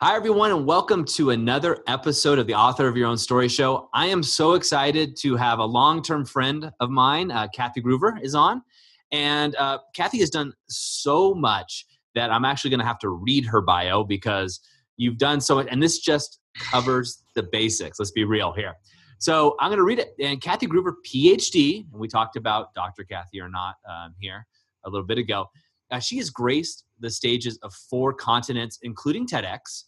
Hi, everyone, and welcome to another episode of the Author of Your Own Story Show. I am so excited to have a long-term friend of mine, Kathy Gruver, is on. And Kathy has done so much that I'm actually going to have to read her bio because you've done so much. And this just covers the basics. Let's be real here. So I'm going to read it. And Kathy Gruver, PhD, and we talked about Dr. Kathy or not here a little bit ago. She has graced the stages of 4 continents, including TEDx,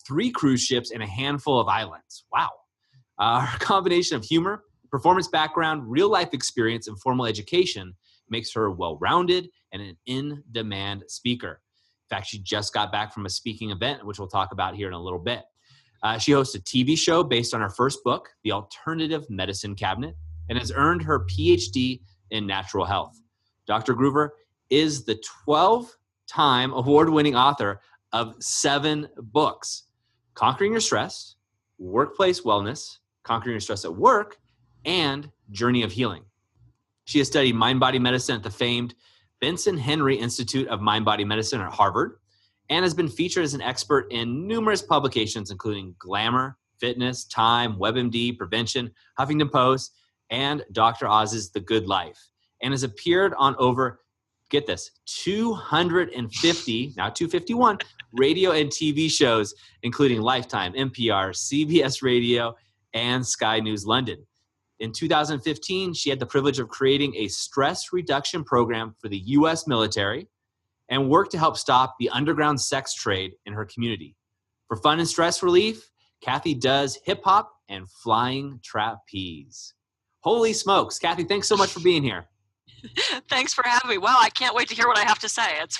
3 cruise ships, and a handful of islands. Wow. Her combination of humor, performance background, real-life experience, and formal education makes her well-rounded and an in-demand speaker. In fact, she just got back from a speaking event, which we'll talk about here in a little bit. She hosts a TV show based on her first book, The Alternative Medicine Cabinet, and has earned her PhD in natural health. Dr. Gruver is the 12-time award-winning author of 7 books: Conquering Your Stress, Workplace Wellness, Conquering Your Stress at Work, and Journey of Healing. She has studied mind-body medicine at the famed Benson Henry Institute of Mind-Body Medicine at Harvard and has been featured as an expert in numerous publications, including Glamour, Fitness, Time, WebMD, Prevention, Huffington Post, and Dr. Oz's The Good Life, and has appeared on over, get this, 250, now 251, radio and TV shows, including Lifetime, NPR, CBS Radio, and Sky News London. In 2015, she had the privilege of creating a stress reduction program for the U.S. military and worked to help stop the underground sex trade in her community. For fun and stress relief, Kathy does hip-hop and flying trapeze. Holy smokes. Kathy, thanks so much for being here. Thanks for having me. Wow, I can't wait to hear what I have to say. It's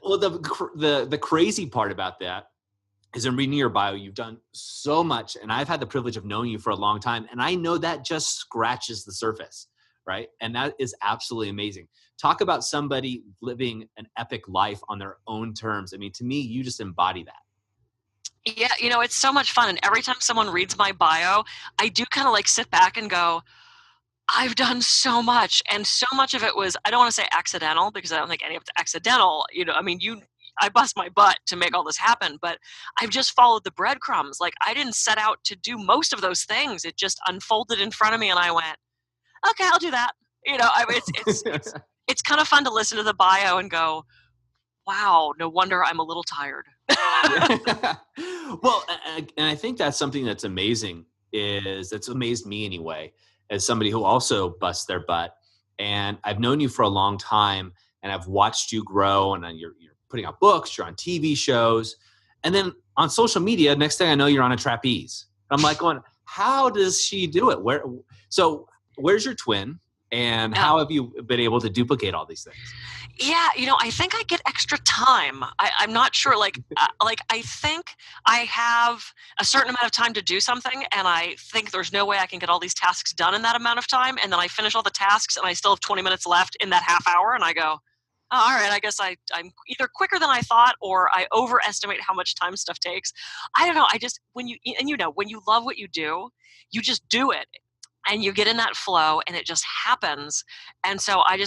well, the crazy part about that is in reading your bio, you've done so much, and I've had the privilege of knowing you for a long time, and I know that just scratches the surface, right? And that is absolutely amazing. Talk about somebody living an epic life on their own terms. I mean, to me, you just embody that. Yeah, it's so much fun. And every time someone reads my bio, I do kind of like sit back and go, I've done so much. And so much of it was, I don't want to say accidental, because I don't think any of it's accidental. I bust my butt to make all this happen, but I've just followed the breadcrumbs. Like, I didn't set out to do most of those things. It just unfolded in front of me and I went, okay, I'll do that. It's kind of fun to listen to the bio and go, wow, no wonder I'm a little tired. Well, and I think that's something that's amazing, that's amazed me anyway, as somebody who also busts their butt. And I've known you for a long time, and I've watched you grow, and you're putting out books, you're on TV shows, and then on social media, next thing I know, you're on a trapeze. I'm like going, how does she do it? Where's your twin? And how have you been able to duplicate all these things? Yeah, I think I get extra time. I'm not sure. I think I have a certain amount of time to do something, and I think there's no way I can get all these tasks done in that amount of time. And then I finish all the tasks, and I still have 20 minutes left in that half hour, and I go, oh, all right, I guess I'm either quicker than I thought, or I overestimate how much time stuff takes. I don't know. When you love what you do, you just do it. And you get in that flow and it just happens. And so I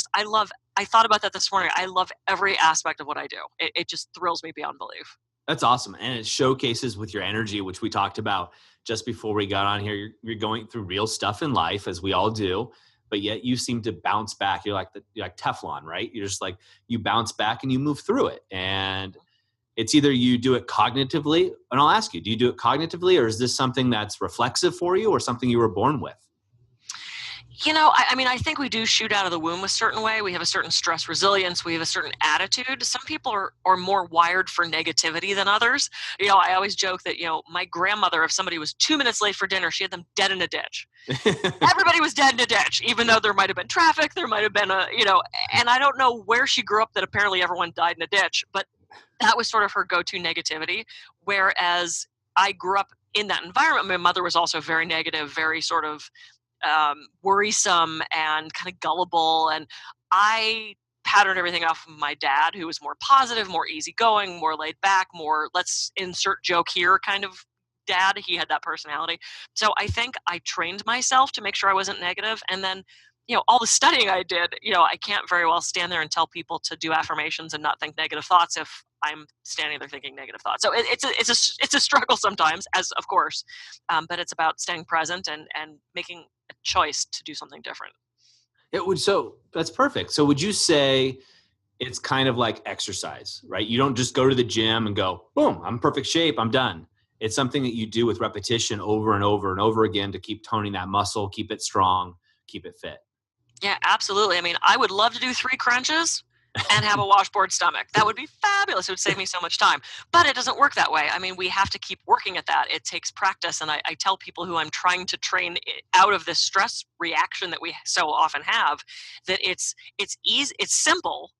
thought about that this morning. I love every aspect of what I do. It just thrills me beyond belief. That's awesome. And it showcases with your energy, which we talked about just before we got on here. You're going through real stuff in life, as we all do, but yet you seem to bounce back. You're like Teflon, right? You're just like, you bounce back and you move through it. And it's either you do it cognitively, and I'll ask you, do you do it cognitively, or is this something that's reflexive for you, or something you were born with? I think we do shoot out of the womb a certain way. We have a certain stress resilience. We have a certain attitude. Some people are more wired for negativity than others. I always joke that, my grandmother, if somebody was 2 minutes late for dinner, she had them dead in a ditch. Everybody was dead in a ditch, even though there might have been traffic. There might have been and I don't know where she grew up that apparently everyone died in a ditch, but that was sort of her go-to negativity. Whereas I grew up in that environment. My mother was also very negative, very sort of worrisome and kind of gullible. And I patterned everything off of my dad, who was more positive, more easygoing, more laid back, more let's insert joke here kind of dad. He had that personality. So I think I trained myself to make sure I wasn't negative. And then all the studying I did, I can't very well stand there and tell people to do affirmations and not think negative thoughts if I'm standing there thinking negative thoughts. So it's a struggle sometimes, as of course, but it's about staying present and making a choice to do something different. So that's perfect. So would you say it's kind of like exercise, right? You don't just go to the gym and go, boom, I'm in perfect shape, I'm done. It's something that you do with repetition over and over and over again to keep toning that muscle, keep it strong, keep it fit. Yeah, absolutely. I mean, I would love to do 3 crunches and have a washboard stomach. That would be fabulous. It would save me so much time. But it doesn't work that way. I mean, we have to keep working at that. It takes practice. And I tell people who I'm trying to train out of this stress reaction that we so often have, that it's easy, it's simple.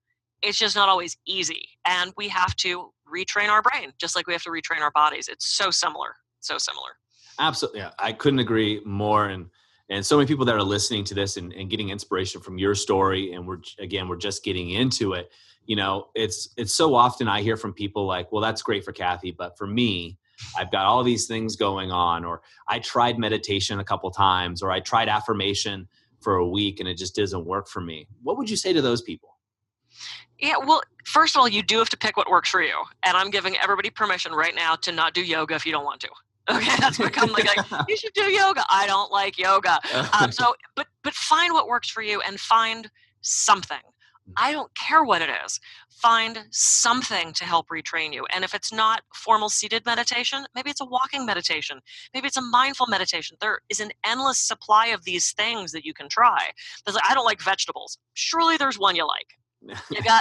It's just not always easy. And we have to retrain our brain, just like we have to retrain our bodies. It's so similar. So similar. Absolutely. Yeah, I couldn't agree more. And so many people that are listening to this and getting inspiration from your story. And we're just getting into it. It's so often I hear from people like, well, that's great for Kathy, but for me, I've got all these things going on, or I tried meditation a couple times, or I tried affirmation for a week and it just doesn't work for me. What would you say to those people? Yeah, well, first of all, you do have to pick what works for you. And I'm giving everybody permission right now to not do yoga if you don't want to. Okay, that's become like you should do yoga. I don't like yoga. But find what works for you and find something. I don't care what it is. Find something to help retrain you. And if it's not formal seated meditation, maybe it's a walking meditation. Maybe it's a mindful meditation. There is an endless supply of these things that you can try. There's I don't like vegetables. Surely there's one you like.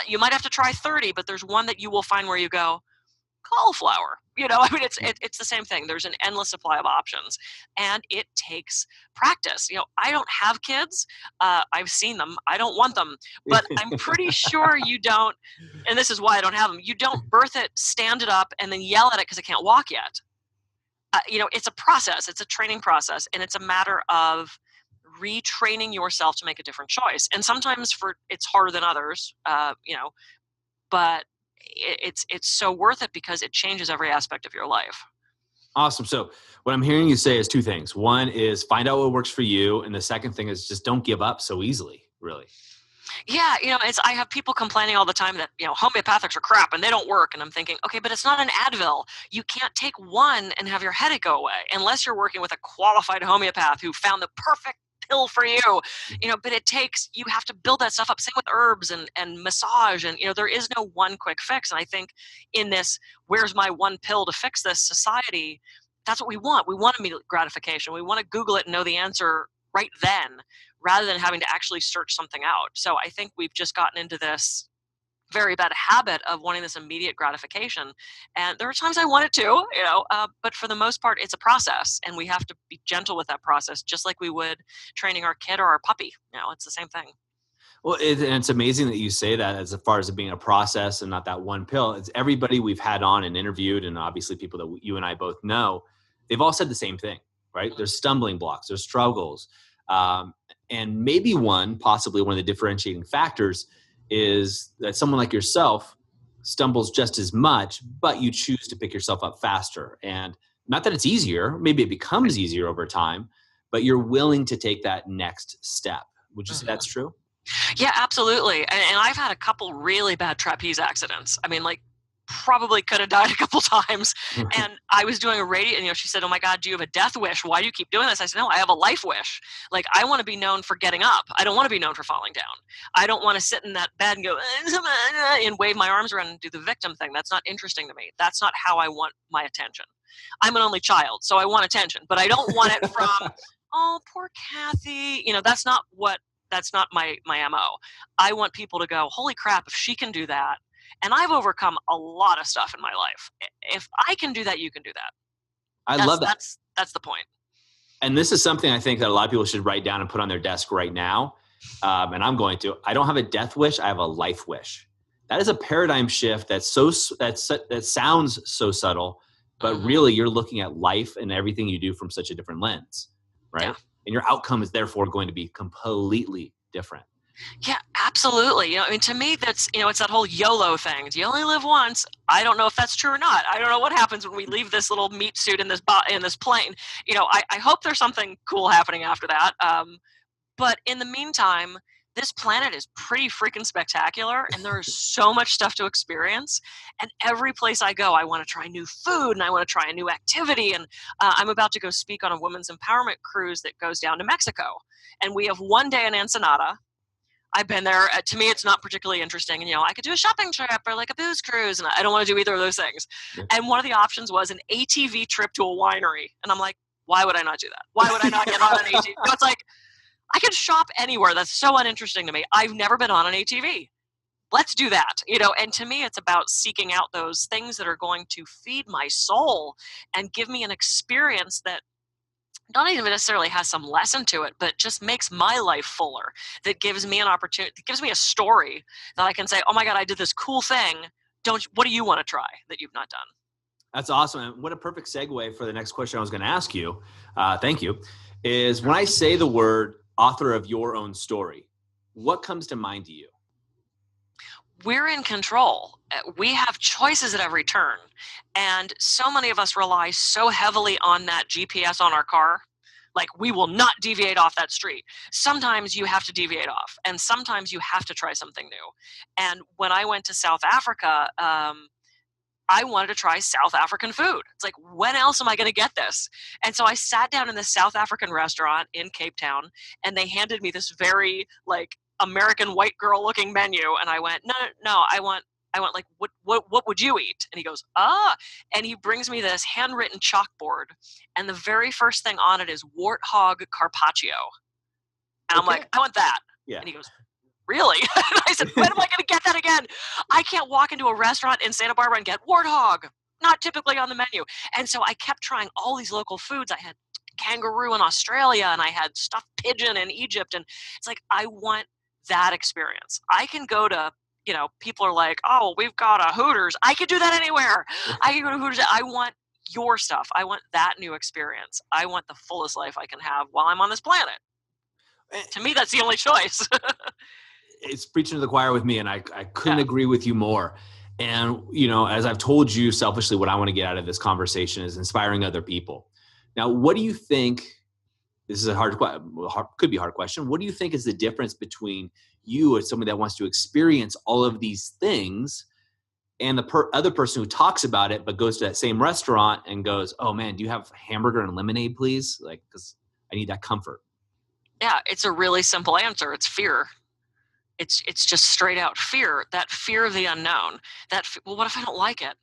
You might have to try 30, but there's one that you will find where you go, cauliflower. I mean, it's the same thing. There's an endless supply of options, and it takes practice. I don't have kids. I've seen them. I don't want them, but I'm pretty sure you don't. And this is why I don't have them. You don't birth it, stand it up, and then yell at it because it can't walk yet. It's a process. It's a training process, and it's a matter of retraining yourself to make a different choice. And sometimes it's harder than others, but it's so worth it because it changes every aspect of your life. Awesome. So what I'm hearing you say is 2 things. One is find out what works for you. And the second thing is just don't give up so easily, really. Yeah, I have people complaining all the time that, homeopathics are crap and they don't work. And I'm thinking, okay, but it's not an Advil. You can't take one and have your headache go away unless you're working with a qualified homeopath who found the perfect pill for you. But you have to build that stuff up. Same with herbs and massage. And, there is no one quick fix. And I think in this, where's my one pill to fix this society, that's what we want. We want immediate gratification. We want to Google it and know the answer right then, rather than having to actually search something out. So I think we've just gotten into this very bad habit of wanting this immediate gratification. And there are times I want it too, but for the most part, it's a process, and we have to be gentle with that process, just like we would training our kid or our puppy. It's the same thing. Well, and it's amazing that you say that as far as it being a process and not that one pill. It's everybody we've had on and interviewed, and obviously people that you and I both know, they've all said the same thing, right? There's stumbling blocks, there's struggles. And maybe possibly one of the differentiating factors is that someone like yourself stumbles just as much, but you choose to pick yourself up faster. And not that it's easier, maybe it becomes easier over time, but you're willing to take that next step. Would you say that's true? Yeah, absolutely. And I've had a couple really bad trapeze accidents. I mean, probably could have died a couple times. And I was doing a radio, and she said, "Oh my God, do you have a death wish? Why do you keep doing this?" I said, "No, I have a life wish. I want to be known for getting up. I don't want to be known for falling down. I don't want to sit in that bed and go and wave my arms around and do the victim thing. That's not interesting to me. That's not how I want my attention. I'm an only child, so I want attention, but I don't want it from, oh, poor Kathy. That's not my MO. I want people to go, holy crap, if she can do that. And I've overcome a lot of stuff in my life. If I can do that, you can do that. I love that. That's the point. And this is something I think that a lot of people should write down and put on their desk right now. And I'm going to. I don't have a death wish. I have a life wish. That is a paradigm shift that sounds so subtle, but really you're looking at life and everything you do from such a different lens, right? Yeah. And your outcome is therefore going to be completely different. Yeah, absolutely. To me, that's, it's that whole YOLO thing. You only live once. I don't know if that's true or not. I don't know what happens when we leave this little meat suit in this plane. I hope there's something cool happening after that. But in the meantime, this planet is pretty freaking spectacular, and there is so much stuff to experience. And every place I go, I want to try new food and I want to try a new activity. And I'm about to go speak on a women's empowerment cruise that goes down to Mexico. And we have one day in Ensenada. I've been there. To me, it's not particularly interesting. And, I could do a shopping trip or like a booze cruise, and I don't want to do either of those things. Yeah. And one of the options was an ATV trip to a winery. And I'm like, why would I not do that? Why would I not get on an ATV? It's like, I can shop anywhere. That's so uninteresting to me. I've never been on an ATV. Let's do that. And to me, it's about seeking out those things that are going to feed my soul and give me an experience that not even necessarily has some lesson to it, but just makes my life fuller, that gives me an opportunity, that gives me a story that I can say, oh my God, I did this cool thing. What do you want to try that you've not done? That's awesome. And what a perfect segue for the next question I was going to ask you. Thank you. Is when I say the word author of your own story, what comes to mind to you? We're in control. We have choices at every turn. And so many of us rely so heavily on that GPS on our car. Like, we will not deviate off that street. Sometimes you have to deviate off, and sometimes you have to try something new. And when I went to South Africa, I wanted to try South African food. It's like, when else am I going to get this? And so I sat down in this South African restaurant in Cape Town, and they handed me this very like American white girl looking menu. And I went, no, I want like, what would you eat? And he goes, and he brings me this handwritten chalkboard. And the very first thing on it is warthog carpaccio. And I'm like, I want that. Yeah. And he goes, really? And I said, when am I going to get that again? I can't walk into a restaurant in Santa Barbara and get warthog. Not typically on the menu. And so I kept trying all these local foods. I had kangaroo in Australia, and I had stuffed pigeon in Egypt. And it's like, I want that experience. I can go to, people are like, oh, we've got a Hooters. I could do that anywhere. I can go to Hooters. I want your stuff. I want that new experience. I want the fullest life I can have while I'm on this planet. To me, that's the only choice. It's preaching to the choir with me, and I couldn't agree with you more. And, as I've told you selfishly, what I want to get out of this conversation is inspiring other people. Now, what do you think, this is could be a hard question. What do you think is the difference between you and somebody that wants to experience all of these things and the other person who talks about it, but goes to that same restaurant and goes, oh man, do you have hamburger and lemonade, please? Like, because I need that comfort. Yeah, it's a really simple answer. It's fear. It's just straight out fear, that fear of the unknown. Well, what if I don't like it?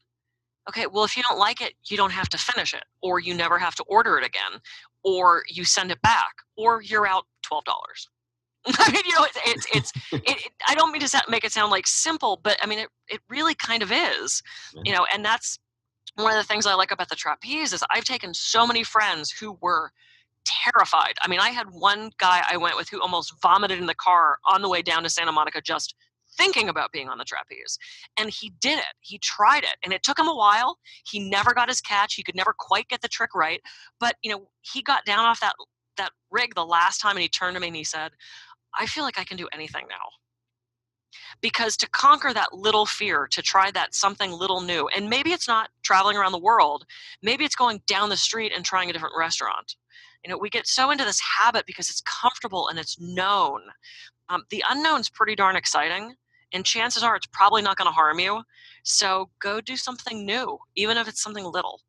Okay, well, if you don't like it, you don't have to finish it, or you never have to order it again, or you send it back, or you're out $12. I mean, I don't mean to make it sound like simple, but I mean, it really kind of is, and that's one of the things I like about the trapeze is I've taken so many friends who were terrified. I mean, I had one guy I went with who almost vomited in the car on the way down to Santa Monica just thinking about being on the trapeze. And he did it. He tried it. And it took him a while. He never got his catch. He could never quite get the trick right. But, he got down off that rig the last time, and he turned to me and he said, I feel like I can do anything now. Because to conquer that little fear, to try that something little new, and maybe it's not traveling around the world, maybe it's going down the street and trying a different restaurant. We get so into this habit because it's comfortable and it's known. The unknown's pretty darn exciting, and chances are it's probably not going to harm you. So go do something new, even if it's something little.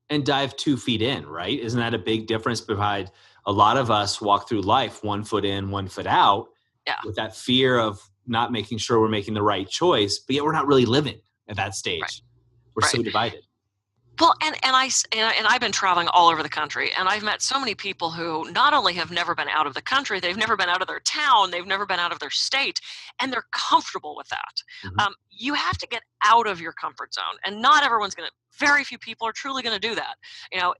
And dive 2 feet in, right? Isn't that a big difference behind a lot of us walk through life 1 foot in, 1 foot out, with that fear of not making sure we're making the right choice, but yet we're not really living at that stage. Right. We're so divided. Well, and I've been traveling all over the country, and I've met so many people who not only have never been out of the country, they've never been out of their town, they've never been out of their state, and they're comfortable with that. Mm-hmm. You have to get out of your comfort zone, and not everyone's going to. Very few people are truly going to do that.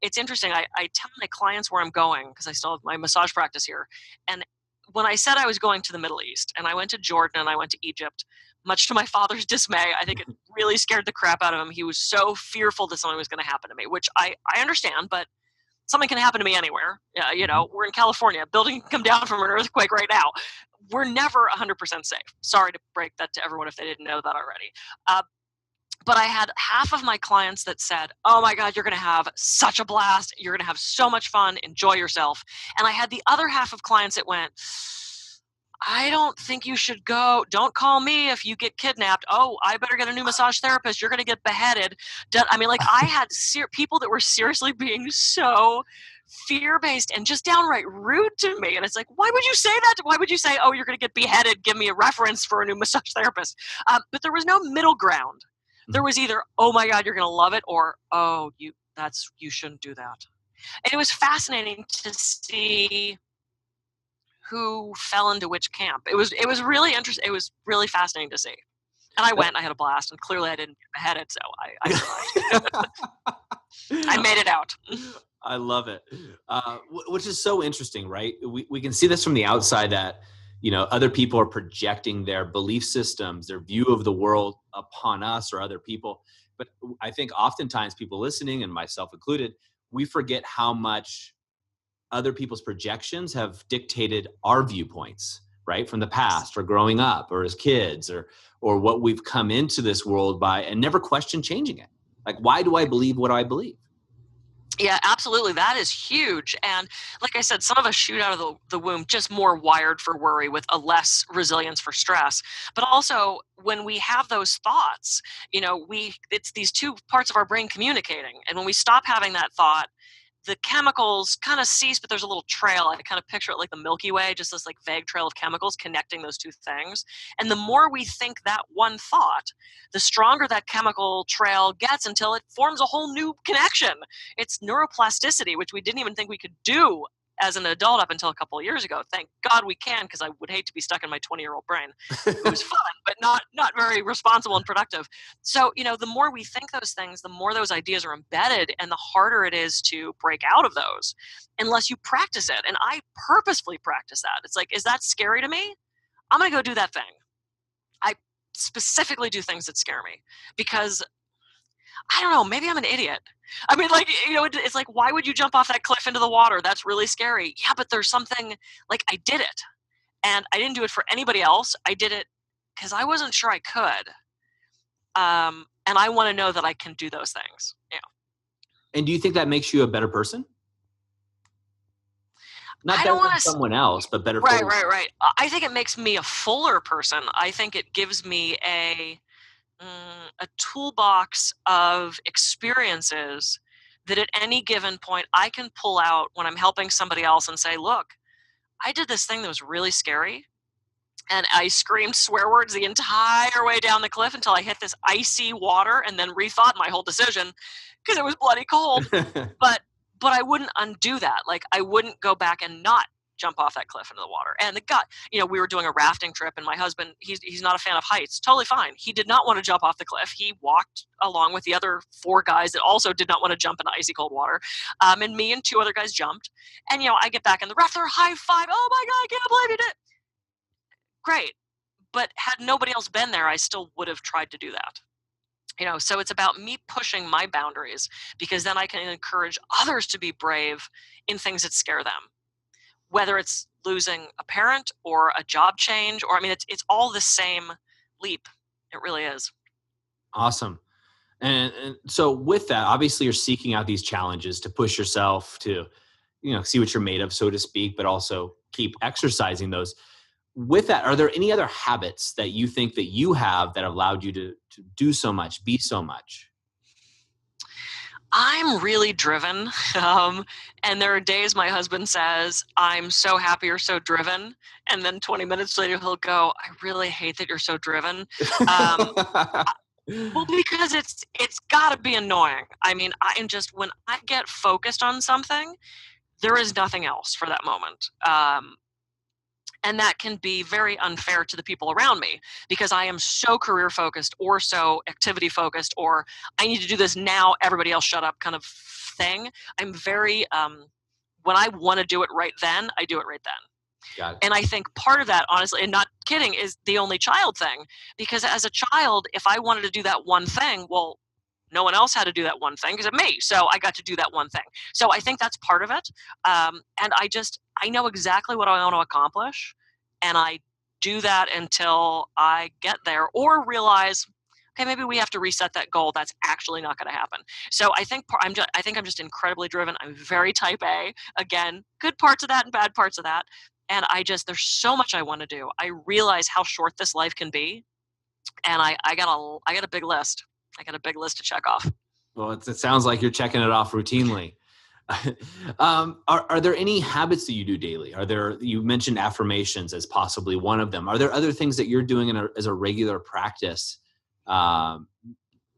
It's interesting. I tell my clients where I'm going because I still have my massage practice here, and when I said I was going to the Middle East, and I went to Jordan and I went to Egypt, much to my father's dismay, I think it really scared the crap out of him. He was so fearful that something was going to happen to me, which I understand, but something can happen to me anywhere. We're in California. A building can come down from an earthquake right now. We're never 100% safe. Sorry to break that to everyone if they didn't know that already. But I had half of my clients that said, oh my God, you're going to have such a blast. You're going to have so much fun. Enjoy yourself. And I had the other half of clients that went, I don't think you should go. Don't call me if you get kidnapped. Oh, I better get a new massage therapist. You're going to get beheaded. I mean, like, I had people that were seriously being so fear-based and just downright rude to me. And it's like, why would you say that? Why would you say, oh, you're going to get beheaded? Give me a reference for a new massage therapist. But there was no middle ground. There was either, oh my God, you're going to love it, or, oh, you shouldn't do that. And it was fascinating to see who fell into which camp. It was really interesting. It was really fascinating to see. And I went, I had a blast, and clearly I didn't get beheaded, so I survived. I made it out. I love it. Which is so interesting, right? We can see this from the outside that, other people are projecting their belief systems, their view of the world upon us or other people. But I think oftentimes people listening, and myself included, we forget how much other people's projections have dictated our viewpoints, right? From the past, or growing up, or as kids, or what we've come into this world by, and never question changing it. Like, why do I believe what I believe? Yeah, absolutely. That is huge. And like I said, some of us shoot out of the womb just more wired for worry with a less resilience for stress. But also when we have those thoughts, it's these two parts of our brain communicating. And when we stop having that thought, the chemicals kind of cease, but there's a little trail. I kind of picture it like the Milky Way, just this like vague trail of chemicals connecting those two things. And the more we think that one thought, the stronger that chemical trail gets until it forms a whole new connection. It's neuroplasticity, which we didn't even think we could do as an adult up until a couple of years ago. Thank God we can, because I would hate to be stuck in my 20-year-old brain. It was fun, but not very responsible and productive. So, the more we think those things, the more those ideas are embedded, and the harder it is to break out of those unless you practice it. And I purposefully practice that. It's like, is that scary to me? I'm going to go do that thing. I specifically do things that scare me because I don't know, maybe I'm an idiot. I mean, like, it's like, why would you jump off that cliff into the water? That's really scary. Yeah, but there's something, like, I did it. And I didn't do it for anybody else. I did it because I wasn't sure I could. And I want to know that I can do those things. Yeah. And do you think that makes you a better person? Not better than someone else, but better for you. Right. I think it makes me a fuller person. I think it gives me a toolbox of experiences that at any given point I can pull out when I'm helping somebody else and say, look, I did this thing that was really scary. And I screamed swear words the entire way down the cliff until I hit this icy water, and then rethought my whole decision because it was bloody cold. But I wouldn't undo that. Like, I wouldn't go back and not jump off that cliff into the water. And we were doing a rafting trip, and my husband, he's not a fan of heights. Totally fine. He did not want to jump off the cliff. He walked along with the other 4 guys that also did not want to jump into icy cold water. And me and 2 other guys jumped. And, I get back in the raft, they're high five. Oh my God, I can't believe you did. Great. But had nobody else been there, I still would have tried to do that. So it's about me pushing my boundaries, because then I can encourage others to be brave in things that scare them. Whether it's losing a parent or a job change, or, it's all the same leap. It really is. Awesome. And so with that, obviously you're seeking out these challenges to push yourself to, see what you're made of, so to speak, but also keep exercising those. With that, are there any other habits that you think that you have that have allowed you to do so much, be so much? I'm really driven. And there are days my husband says, I'm so happy you're so driven. And then 20 minutes later, he'll go, I really hate that you're so driven. Well, because it's got to be annoying. When I get focused on something, there is nothing else for that moment. And that can be very unfair to the people around me, because I am so career focused or so activity focused, or I need to do this now, everybody else shut up kind of thing. I'm very, when I want to do it right then, I do it right then. Got it. And I think part of that, honestly, and not kidding, is the only child thing. Because as a child, if I wanted to do that one thing, well, no one else had to do that one thing because of me. So I got to do that one thing. So I think that's part of it. And I know exactly what I want to accomplish. And I do that until I get there, or realize, okay, maybe we have to reset that goal. That's actually not going to happen. So I think I'm just incredibly driven. I'm very type A. Again, good parts of that and bad parts of that. And there's so much I want to do. I realize how short this life can be. And I got a big list. I got a big list to check off. Well, it sounds like you're checking it off routinely. Are there any habits that you do daily? You mentioned affirmations as possibly one of them. Are there other things that you're doing as a regular practice? I'll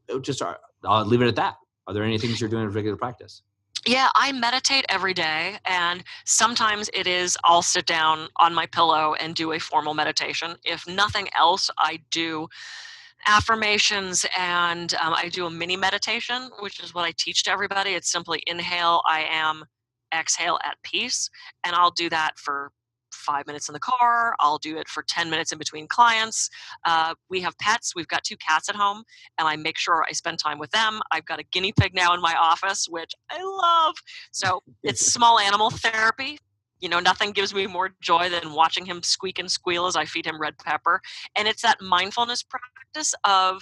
leave it at that. Are there any things you're doing as regular practice? Yeah, I meditate every day, and sometimes I'll sit down on my pillow and do a formal meditation. If nothing else, I do affirmations, and I do a mini meditation, which is what I teach to everybody. It's simply inhale, I am, exhale, at peace. And I'll do that for 5 minutes in the car. I'll do it for 10 minutes in between clients. We have pets. We've got 2 cats at home, and I make sure I spend time with them. I've got a guinea pig now in my office, which I love. So it's small animal therapy. Nothing gives me more joy than watching him squeak and squeal as I feed him red pepper. And it's that mindfulness practice of,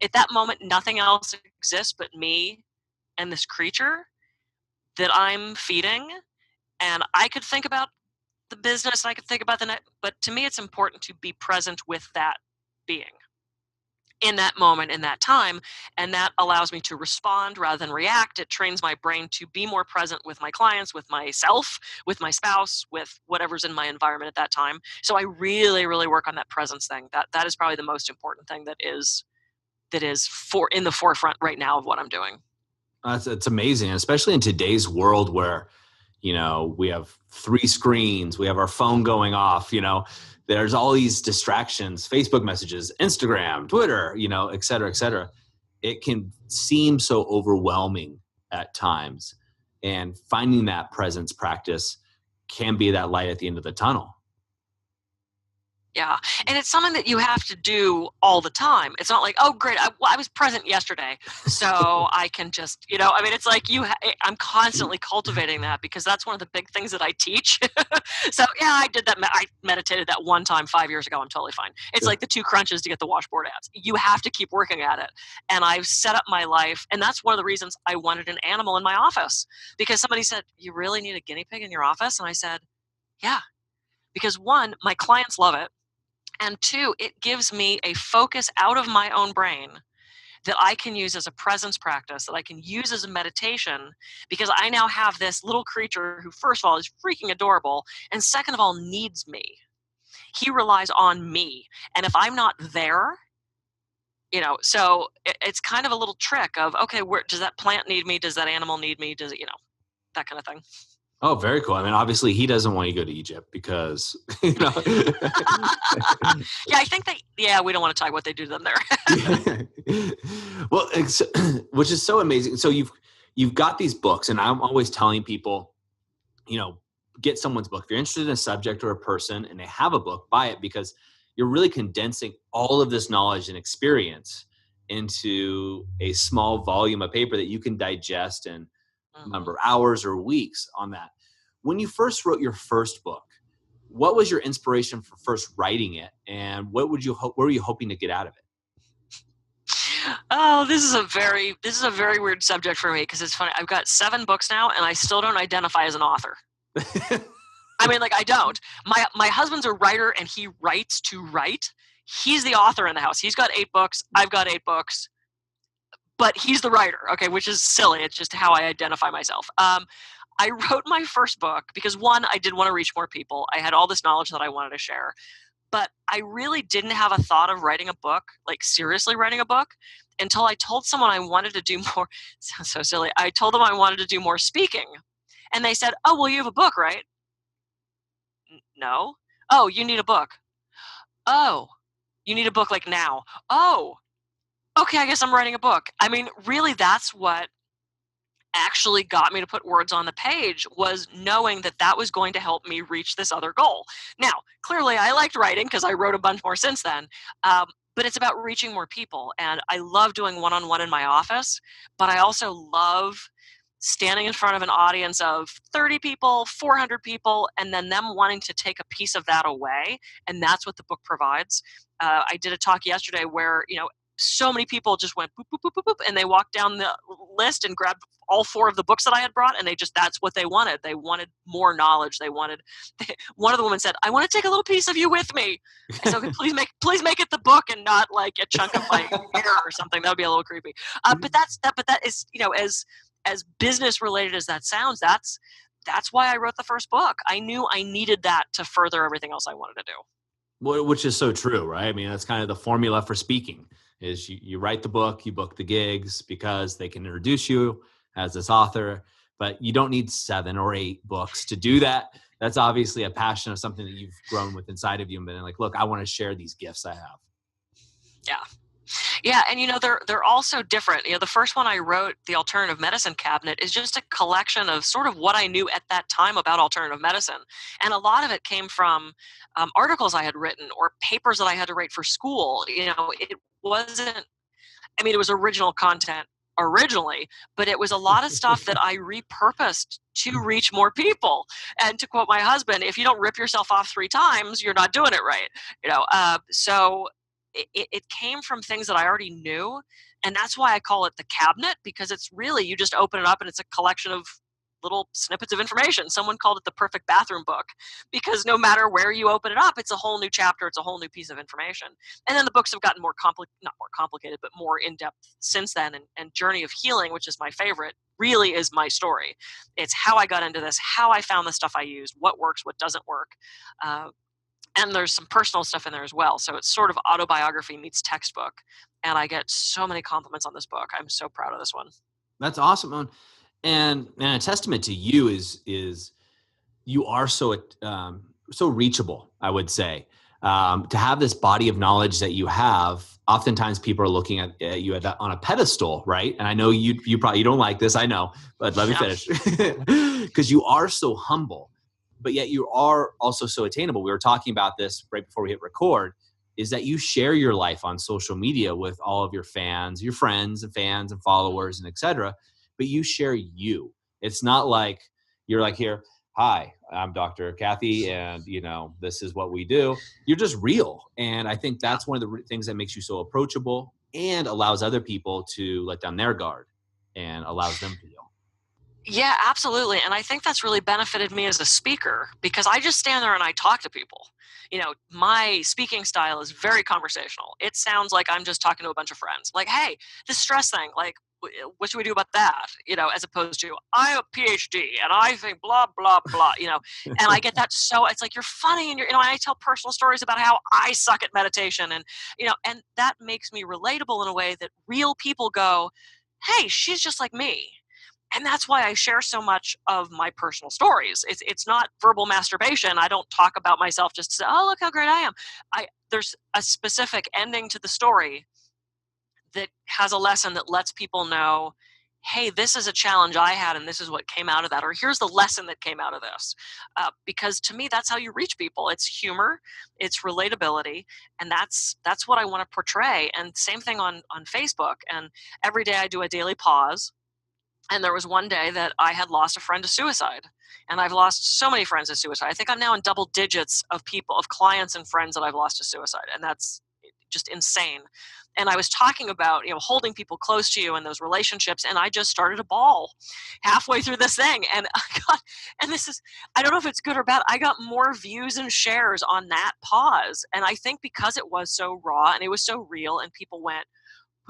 at that moment, nothing else exists but me and this creature that I'm feeding. And I could think about the business, I could think about the net, but to me, it's important to be present with that being in that moment, in that time. And that allows me to respond rather than react. It trains my brain to be more present with my clients, with myself, with my spouse, with whatever's in my environment at that time. So I really, really work on that presence thing. That is probably the most important thing that is in the forefront right now of what I'm doing. It's amazing, especially in today's world where, we have 3 screens, we have our phone going off, there's all these distractions, Facebook messages, Instagram, Twitter, et cetera, et cetera. It can seem so overwhelming at times, and finding that presence practice can be that light at the end of the tunnel. Yeah. And it's something that you have to do all the time. It's not like, oh, great, I was present yesterday, so I can just, it's like I'm constantly cultivating that, because that's one of the big things that I teach. So, yeah, I did that. I meditated that one time 5 years ago. I'm totally fine. It's like the 2 crunches to get the washboard abs. You have to keep working at it. And I've set up my life. And that's one of the reasons I wanted an animal in my office, because somebody said, you really need a guinea pig in your office? And I said, yeah, because 1, my clients love it. And 2, it gives me a focus out of my own brain that I can use as a presence practice, that I can use as a meditation, because I now have this little creature who, first of all, is freaking adorable, and second of all, needs me. He relies on me. And if I'm not there, so it's kind of a little trick of, okay, where does that plant need me? Does that animal need me? Does it, that kind of thing. Oh, very cool. I mean, obviously he doesn't want you to go to Egypt because, Yeah, I think we don't want to talk what they do to them there. Well, which is so amazing. So you've got these books, and I'm always telling people, get someone's book. If you're interested in a subject or a person and they have a book, buy it, because you're really condensing all of this knowledge and experience into a small volume of paper that you can digest in number of hours or weeks on that. When you first wrote your first book, what was your inspiration for first writing it, and what were you hoping to get out of it? Oh, this is a very weird subject for me, because it's funny. I've got 7 books now, and I still don't identify as an author. I mean, I don't. My husband's a writer, and he writes to write. He's the author in the house. He's got 8 books. I've got 8 books. But he's the writer, okay, which is silly. It's just how I identify myself. I wrote my first book because, 1, I did want to reach more people. I had all this knowledge that I wanted to share. But I really didn't have a thought of writing a book, seriously writing a book, until I told someone I wanted to do more. It sounds so silly. I told them I wanted to do more speaking. And they said, oh, well, you have a book, right? No. Oh, you need a book. Oh, you need a book now. Oh, okay, I guess I'm writing a book. I mean, really, that's what actually got me to put words on the page, was knowing that was going to help me reach this other goal. Now, clearly, I liked writing because I wrote a bunch more since then, but it's about reaching more people. And I love doing one-on-one in my office, but I also love standing in front of an audience of 30 people, 400 people, and then them wanting to take a piece of that away. And that's what the book provides. I did a talk yesterday where, so many people just went boop, boop, boop, boop, boop, and they walked down the list and grabbed all 4 of the books that I had brought, and that's what they wanted. They wanted more knowledge. One of the women said, "I want to take a little piece of you with me." I said, "Okay, please make it the book and not like a chunk of my hair or something. That would be a little creepy." But that is, as business related as that sounds, that's why I wrote the first book. I knew I needed that to further everything else I wanted to do. Which is so true, right? I mean, that's kind of the formula for speaking is you write the book, you book the gigs because they can introduce you as this author, but you don't need 7 or 8 books to do that. That's obviously a passion of something that you've grown with inside of you and been like, look, I want to share these gifts I have. Yeah. Yeah, and they're also different. The first one I wrote, The Alternative Medicine Cabinet, is just a collection of sort of what I knew at that time about alternative medicine. And a lot of it came from articles I had written or papers that I had to write for school. It wasn't, it was original content originally, but it was a lot of stuff that I repurposed to reach more people. And to quote my husband, if you don't rip yourself off 3 times, you're not doing it right. So it came from things that I already knew. And that's why I call it the cabinet, because it's really, you just open it up and it's a collection of little snippets of information. Someone called it the perfect bathroom book, because no matter where you open it up, it's a whole new chapter. It's a whole new piece of information. And then the books have gotten not more complicated, but more in-depth since then. And Journey of Healing, which is my favorite, really is my story. It's how I got into this, how I found the stuff I used, what works, what doesn't work. And there's some personal stuff in there as well. So it's sort of autobiography meets textbook. And I get so many compliments on this book. I'm so proud of this one. That's awesome. And a testament to you is you are so reachable, I would say. To have this body of knowledge that you have, oftentimes people are looking at you on a pedestal, right? And I know you probably don't like this, I know, but let me finish. Because you are so humble, but yet you are also so attainable. We were talking about this right before we hit record, is that you share your life on social media with all of your fans, your friends and fans and followers and et cetera, but you share you. It's not like you're like, here, hi, I'm Dr. Kathy, and this is what we do. You're just real. And I think that's one of the things that makes you so approachable and allows other people to let down their guard and allows them to heal. Yeah, absolutely. And I think that's really benefited me as a speaker, because I just stand there and I talk to people. My speaking style is very conversational. It sounds like I'm just talking to a bunch of friends. Like, hey, this stress thing, like, what should we do about that? As opposed to, I have a PhD and I think blah, blah, blah, and I get that. So it's like, you're funny. And I tell personal stories about how I suck at meditation, and that makes me relatable in a way that real people go, hey, she's just like me. And that's why I share so much of my personal stories. It's not verbal masturbation. I don't talk about myself just to say, oh, look how great I am. There's a specific ending to the story that has a lesson that lets people know, hey, this is a challenge I had and this is what came out of that. Or here's the lesson that came out of this. Because to me, that's how you reach people. It's humor, it's relatability, and that's what I want to portray. And same thing on Facebook. And every day I do a daily pause. And there was one day that I had lost a friend to suicide. And I've lost so many friends to suicide. I think I'm now in double digits of clients and friends that I've lost to suicide. And that's just insane. And I was talking about, holding people close to you in those relationships. And I just started a bawl halfway through this thing. And I don't know if it's good or bad, I got more views and shares on that pause. And I think because it was so raw and it was so real, and people went,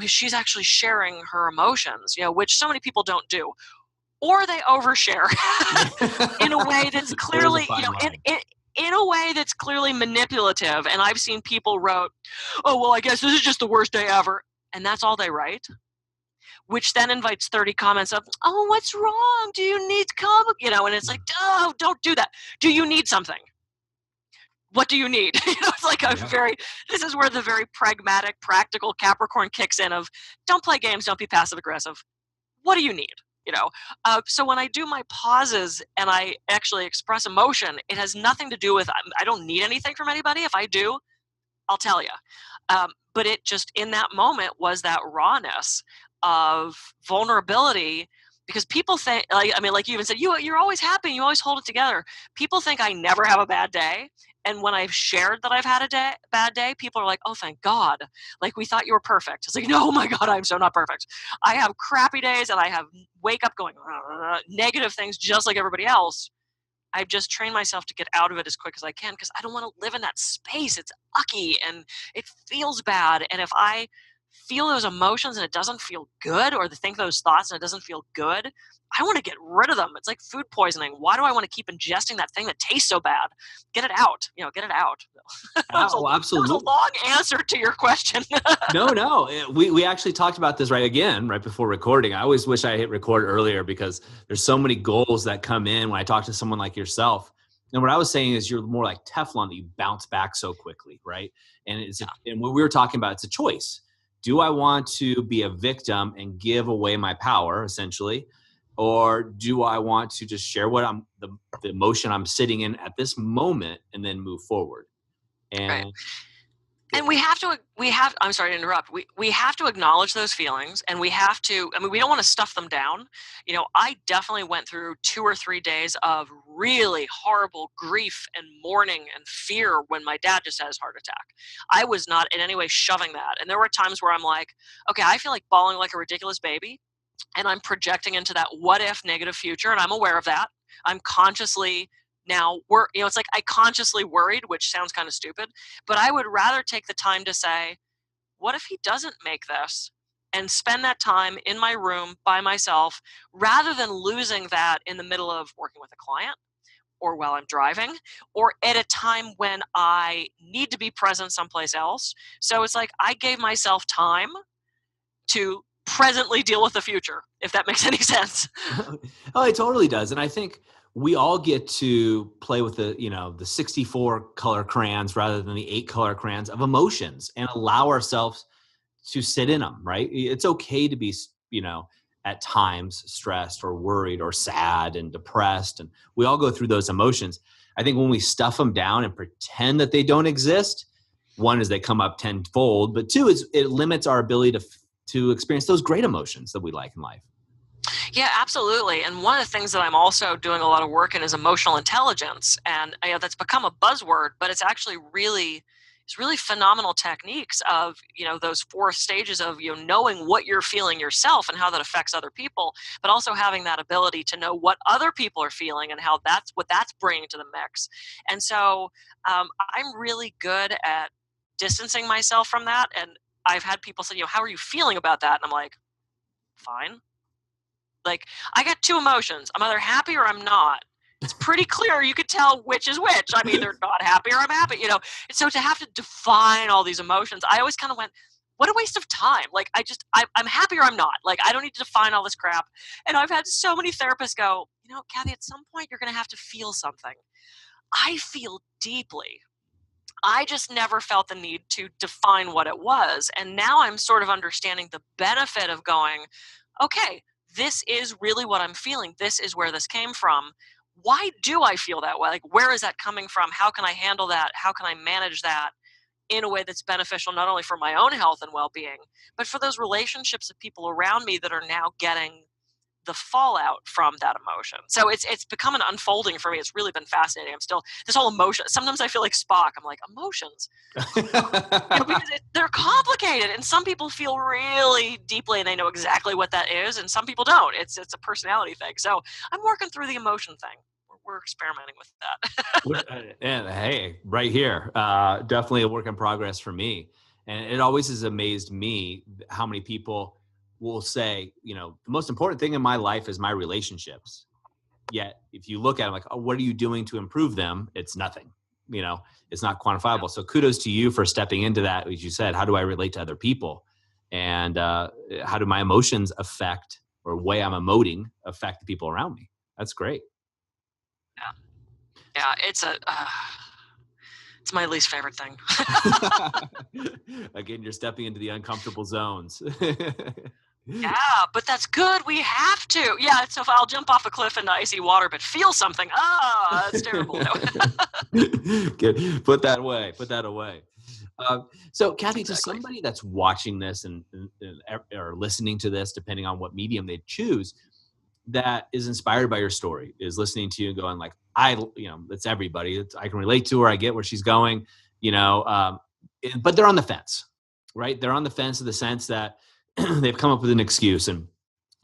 she's actually sharing her emotions, which so many people don't do, or they overshare in a way that's clearly, in a way that's clearly manipulative. And I've seen people wrote, oh, well, I guess this is just the worst day ever. And that's all they write, which then invites 30 comments of, oh, what's wrong? Do you need comic? And it's like, oh, don't do that. Do you need something? What do you need? It's like this is where the very pragmatic, practical Capricorn kicks in of, don't play games, don't be passive aggressive. What do you need? So when I do my pauses and I actually express emotion, it has nothing to do with, I don't need anything from anybody. If I do, I'll tell you. But it just, in that moment, was that rawness of vulnerability because people think, like you even said, you're always happy, you always hold it together. People think I never have a bad day. And when I've shared that I've had a bad day, people are like, oh, thank God. Like, we thought you were perfect. It's like, no, oh my God, I'm so not perfect. I have crappy days and I have wake up going, negative things just like everybody else. I've just trained myself to get out of it as quick as I can because I don't want to live in that space. It's ucky and it feels bad. And if I feel those emotions and it doesn't feel good, or to think those thoughts and it doesn't feel good, I want to get rid of them. It's like food poisoning. Why do I want to keep ingesting that thing that tastes so bad? Get it out. Get it out. That Oh, was a absolutely. long answer to your question. No. We actually talked about this right before recording. I always wish I hit record earlier because there's so many goals that come in when I talk to someone like yourself. And what I was saying is you're more like Teflon, that you bounce back so quickly, right? And and what we were talking about, it's a choice. Do I want to be a victim and give away my power, essentially? Or do I want to just share what the emotion I'm sitting in at this moment and then move forward? Right. And And I'm sorry to interrupt. We have to acknowledge those feelings, and we have to, we don't want to stuff them down. I definitely went through 2 or 3 days of really horrible grief and mourning and fear when my dad just had his heart attack. I was not in any way shoving that. And there were times where I'm like, okay, I feel like bawling like a ridiculous baby, and I'm projecting into that what if negative future, and I'm aware of that. I'm consciously now it's like I consciously worried, which sounds kind of stupid, but I would rather take the time to say, what if he doesn't make this? And spend that time in my room by myself rather than losing that in the middle of working with a client or while I'm driving or at a time when I need to be present someplace else. So it's like I gave myself time to presently deal with the future, if that makes any sense. Oh, it totally does. And I think we all get to play with the 64 color crayons rather than the 8 color crayons of emotions and allow ourselves to sit in them, right? It's okay to be, at times stressed or worried or sad and depressed. And we all go through those emotions. I think when we stuff them down and pretend that they don't exist, one is they come up tenfold, but two is it limits our ability to experience those great emotions that we like in life. Yeah, absolutely. And one of the things that I'm also doing a lot of work in is emotional intelligence. And that's become a buzzword, but it's actually it's really phenomenal techniques of, those 4 stages of, knowing what you're feeling yourself and how that affects other people, but also having that ability to know what other people are feeling and how that's bringing to the mix. And so I'm really good at distancing myself from that. And I've had people say, how are you feeling about that? And I'm like, fine. Like, I got 2 emotions. I'm either happy or I'm not. It's pretty clear. You could tell which is which. I'm either not happy or I'm happy, And so to have to define all these emotions, I always kind of went, what a waste of time. Like, I'm happy or I'm not. Like, I don't need to define all this crap. And I've had so many therapists go, Kathy, at some point you're going to have to feel something. I feel deeply. I just never felt the need to define what it was. And now I'm sort of understanding the benefit of going, okay, this is really what I'm feeling. This is where this came from. Why do I feel that way? Like, where is that coming from? How can I handle that? How can I manage that in a way that's beneficial, not only for my own health and well-being, but for those relationships of people around me that are now getting the fallout from that emotion. So it's become an unfolding for me. It's really been fascinating. I'm still, this whole emotion, sometimes I feel like Spock. I'm like, emotions, because they're complicated, and some people feel really deeply and they know exactly what that is, and some people don't. It's a personality thing. So I'm working through the emotion thing. We're experimenting with that. And hey, right here, definitely a work in progress for me. And it always has amazed me how many people will say, the most important thing in my life is my relationships. Yet, if you look at them like, oh, what are you doing to improve them? It's nothing. It's not quantifiable. So kudos to you for stepping into that. As you said, how do I relate to other people? And how do my emotions affect, or way I'm emoting affect the people around me? That's great. Yeah, it's my least favorite thing. Again, you're stepping into the uncomfortable zones. Yeah, but that's good. We have to. Yeah, so if I'll jump off a cliff into icy water, but feel something, that's terrible. Good. Put that away. So, Kathy, Exactly. To somebody that's watching this and or listening to this, depending on what medium they choose, that is inspired by your story, is listening to you and going like, it's everybody. I can relate to her. I get where she's going, but they're on the fence, right? They're on the fence in the sense that they've come up with an excuse. And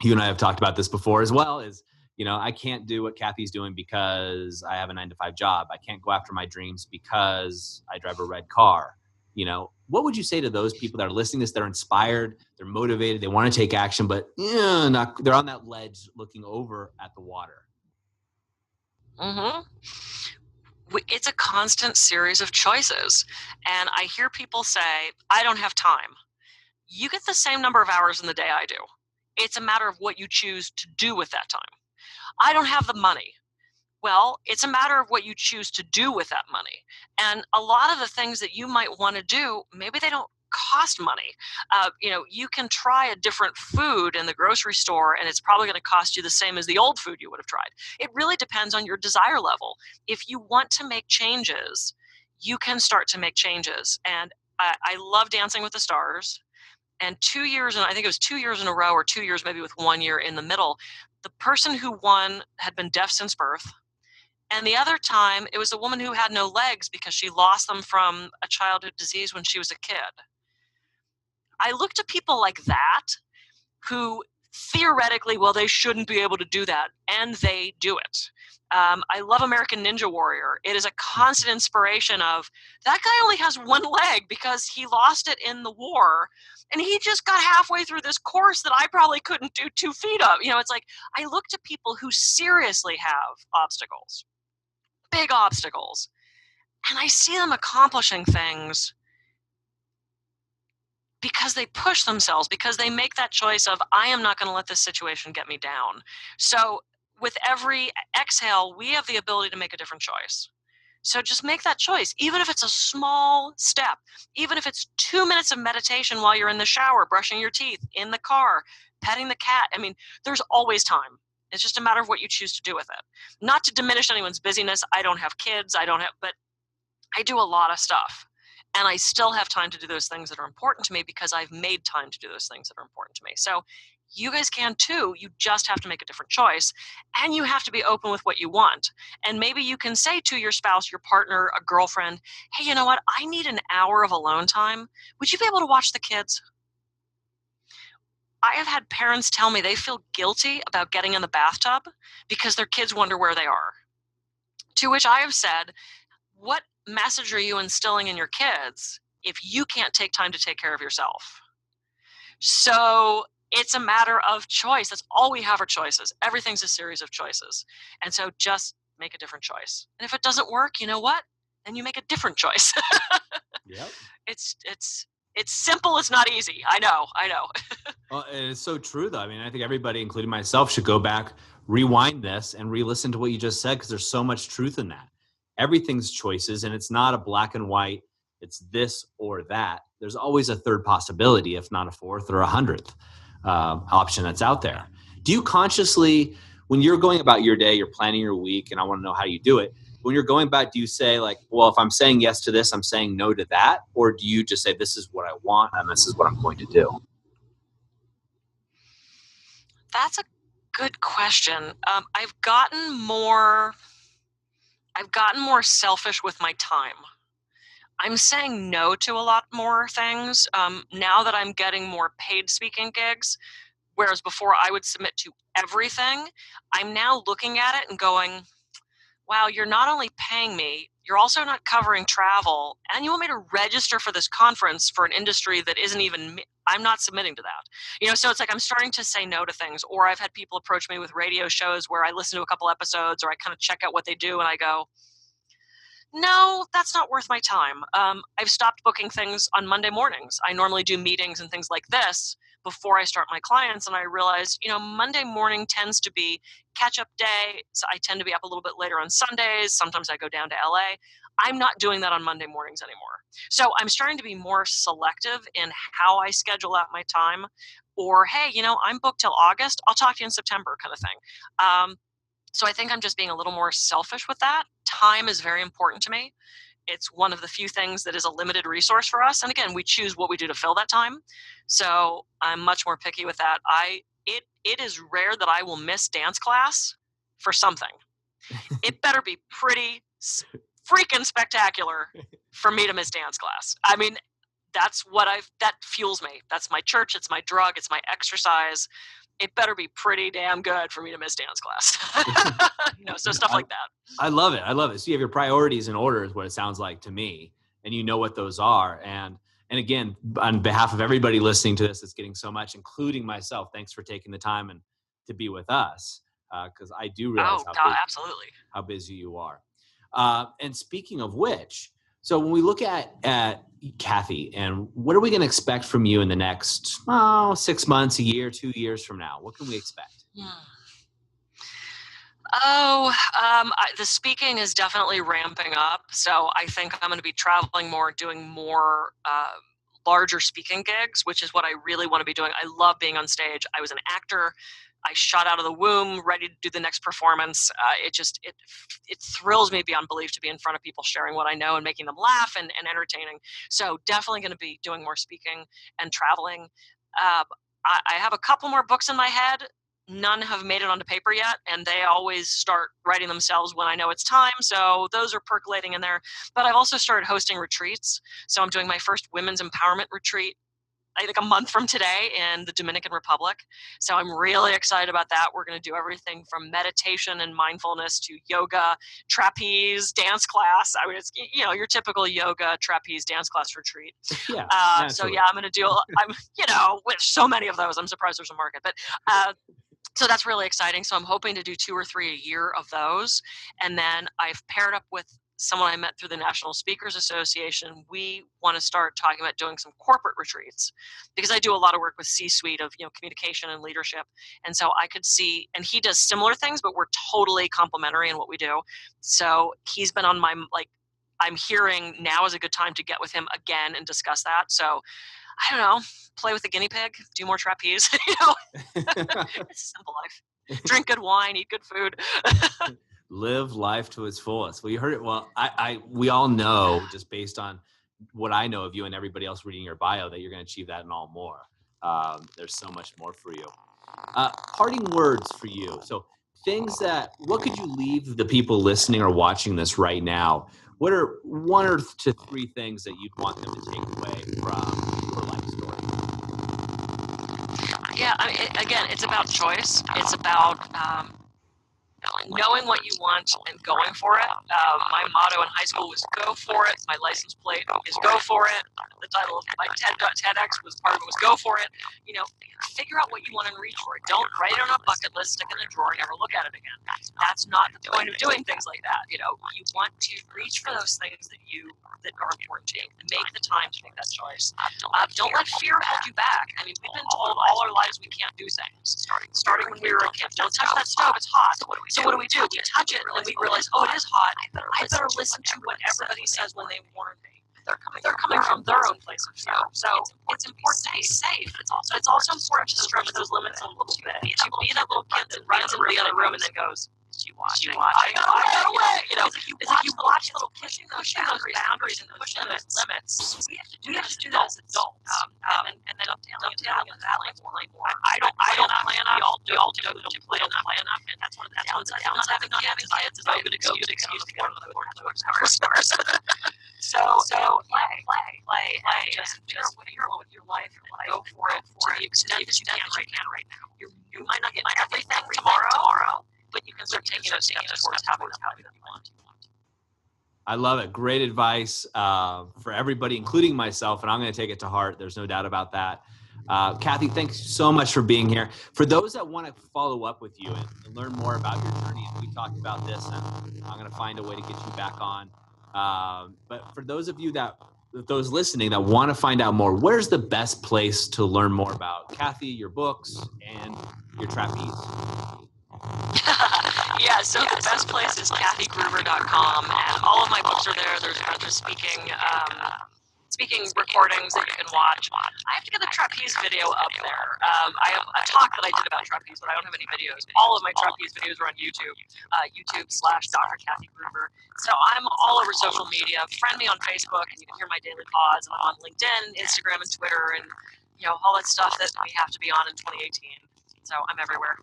you and I have talked about this before as well, is, I can't do what Kathy's doing because I have a 9-to-5 job. I can't go after my dreams because I drive a red car. What would you say to those people that are listening to this? They're inspired, they're motivated, they want to take action, but they're on that ledge looking over at the water. Mm-hmm. It's a constant series of choices. And I hear people say, I don't have time. You get the same number of hours in the day I do. It's a matter of what you choose to do with that time. I don't have the money. Well, it's a matter of what you choose to do with that money. And a lot of the things that you might want to do, maybe they don't cost money. You can try a different food in the grocery store and it's probably going to cost you the same as the old food you would have tried. It really depends on your desire level. If you want to make changes, you can start to make changes. And I love Dancing with the Stars. And 2 years, and I think it was 2 years in a row, or 2 years maybe with 1 year in the middle, the person who won had been deaf since birth. And the other time, it was a woman who had no legs because she lost them from a childhood disease when she was a kid. I look to people like that who theoretically, well, they shouldn't be able to do that, and they do it. I love American Ninja Warrior. It is a constant inspiration of, that guy only has one leg because he lost it in the war, and he just got halfway through this course that I probably couldn't do 2 feet of. It's like, I look to people who seriously have obstacles, big obstacles, and I see them accomplishing things because they push themselves, because they make that choice of, I am not going to let this situation get me down. So with every exhale, we have the ability to make a different choice. So just make that choice, even if it's a small step, even if it's 2 minutes of meditation while you're in the shower, brushing your teeth, in the car, petting the cat. I mean, there's always time. It's just a matter of what you choose to do with it. Not to diminish anyone's busyness. I don't have kids. But I do a lot of stuff. And I still have time to do those things that are important to me because I've made time to do those things that are important to me. So you guys can too. You just have to make a different choice. And you have to be open with what you want. And maybe you can say to your spouse, your partner, a girlfriend, hey, you know what? I need an hour of alone time. Would you be able to watch the kids? I have had parents tell me they feel guilty about getting in the bathtub because their kids wonder where they are. To which I have said, what message are you instilling in your kids if you can't take time to take care of yourself? So it's a matter of choice. That's all we have are choices. Everything's a series of choices. And so just make a different choice. And if it doesn't work, you know what? Then you make a different choice. Yep. It's simple. It's not easy. I know. Well, it's so true, though. I mean, I think everybody, including myself, should go back, rewind this, and re-listen to what you just said, because there's so much truth in that. Everything's choices, and it's not a black and white. It's this or that. There's always a third possibility, if not a fourth or 100th option that's out there. Do you consciously, when you're going about your day, you're planning your week, and I want to know how you do it, when you're going back, do you say like, well, if I'm saying yes to this, I'm saying no to that? Or do you just say, this is what I want and this is what I'm going to do? That's a good question. I've gotten more selfish with my time. I'm saying no to a lot more things now that I'm getting more paid speaking gigs, whereas before I would submit to everything. I'm now looking at it and going, wow, you're not only paying me, you're also not covering travel, and you want me to register for this conference for an industry that isn't even, I'm not submitting to that. So it's like I'm starting to say no to things, or I've had people approach me with radio shows where I listen to a couple episodes or I kind of check out what they do and I go, no, that's not worth my time. I've stopped booking things on Monday mornings. I normally do meetings and things like this before I start my clients, and I realized, Monday morning tends to be catch-up day, so I tend to be up a little bit later on Sundays. Sometimes I go down to LA. I'm not doing that on Monday mornings anymore. So I'm starting to be more selective in how I schedule out my time, or, hey, I'm booked till August. I'll talk to you in September kind of thing. So I think I'm just being a little more selfish with that. Time is very important to me. It's one of the few things that is a limited resource for us. And again, we choose what we do to fill that time. So I'm much more picky with that. it is rare that I will miss dance class for something. It better be pretty freaking spectacular for me to miss dance class. I mean, that fuels me. That's my church. It's my drug. It's my exercise. It better be pretty damn good for me to miss dance class. So stuff like that. I love it. I love it. So you have your priorities in order is what it sounds like to me, and you know what those are. And again, on behalf of everybody listening to this that's getting so much, including myself, thanks for taking the time and to be with us, because I do realize absolutely how busy you are. And speaking of which, so when we look at Kathy, and what are we going to expect from you in the next 6 months, a year, 2 years from now? What can we expect? The speaking is definitely ramping up. So I think I'm going to be traveling more, doing more larger speaking gigs, which is what I really want to be doing. I love being on stage. I was an actor. I shot out of the womb, ready to do the next performance. It thrills me beyond belief to be in front of people, sharing what I know and making them laugh and entertaining. So definitely going to be doing more speaking and traveling. I have a couple more books in my head. None have made it onto paper yet, and they always start writing themselves when I know it's time. So those are percolating in there. But I've also started hosting retreats. So I'm doing my first women's empowerment retreat, I think a month from today, in the Dominican Republic. So I'm really excited about that. We're going to do everything from meditation and mindfulness to yoga, trapeze, dance class. I mean, it's, your typical yoga, trapeze, dance class retreat. Yeah. I'm going to do, with so many of those, I'm surprised there's a market. But so that's really exciting. So I'm hoping to do 2 or 3 a year of those. And then I've paired up with someone I met through the National Speakers Association. We want to start talking about doing some corporate retreats, because I do a lot of work with C-suite of, communication and leadership. And so I could see, and he does similar things, but we're totally complementary in what we do. So he's been on my, I'm hearing now is a good time to get with him again and discuss that. So I don't know, play with the guinea pig, do more trapeze, It's a simple life. Drink good wine, eat good food. Live life to its fullest. Well, you heard it. Well, we all know, just based on what I know of you and everybody else reading your bio, that you're going to achieve that and all more. There's so much more for you. Parting words for you. So what could you leave the people listening or watching this right now? What are 1 or 3 things that you'd want them to take away from your life story? Yeah, again, it's about choice. It's about knowing what you want and going for it. My motto in high school was "Go for it." My license plate is "Go for it." The title of my TEDx was part of it was "Go for it." Figure out what you want and reach for it. Don't write it on a bucket list, stick it in a drawer, never look at it again. That's not the point of doing things like that. You want to reach for those things that are important to you, and make the time to make that choice. Don't let fear hold you back. I mean, we've been told all our lives we can't do things. Starting when we were a kid, don't touch that stove, it's hot. So what do? We touch it, and then we realize, it is hot. I better listen to what everybody says when they warn me. They're coming from their own place of fear. So it's important to be safe. It's also important to stretch those limits a little bit. To be that little kid that runs into the other room and then goes, "She watching. I got away." It's like you watch little kids pushing those boundaries and pushing those limits. We have to do that as adults. And then telling that more. I don't plan up. We all do plan up. And that's one of the downsides of having kids. Is I'm going to go get an excuse to go to the stores. So play. Just figure out what your life is like. Go for it to the extent that you can right now. You might not get everything tomorrow, but you can start taking those steps towards having the life that you want. I love it. Great advice for everybody, including myself, and I'm going to take it to heart. There's no doubt about that. Kathy, thanks so much for being here. For those that want to follow up with you and learn more about your journey, and we talked about this, and I'm going to find a way to get you back on. But for those of you those listening that want to find out more, where's the best place to learn more about Kathy, your books, and your trapeze? So the best place is kathygruver.com, and all of my books are there. There's speaking recordings that you can watch. I have to get the trapeze video up there. I have a talk that I did about trapeze, but I don't have any videos. All of my trapeze videos are on YouTube, YouTube/Dr. Kathy Gruver. So I'm all over social media. Friend me on Facebook, and you can hear my daily pods. And I'm on LinkedIn, Instagram, and Twitter, and all that stuff that we have to be on in 2018. So I'm everywhere.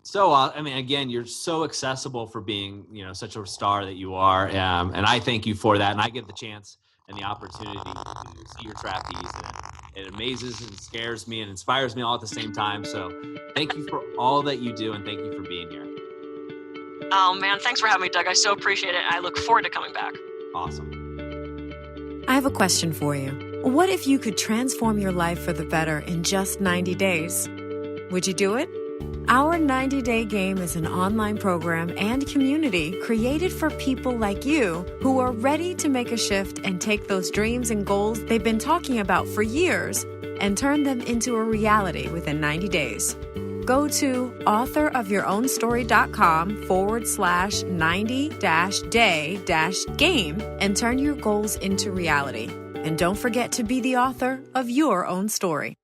So, I mean, again, you're so accessible for being, such a star that you are. And I thank you for that. And I get the chance and the opportunity to see your trapeze. And it amazes and scares me and inspires me all at the same time. So thank you for all that you do. And thank you for being here. Oh, man. Thanks for having me, Doug. I so appreciate it. I look forward to coming back. Awesome. I have a question for you. What if you could transform your life for the better in just 90 days? Would you do it? Our 90-Day Game is an online program and community created for people like you who are ready to make a shift and take those dreams and goals they've been talking about for years and turn them into a reality within 90 days. Go to authorofyourownstory.com/90-day-game and turn your goals into reality. And don't forget to be the author of your own story.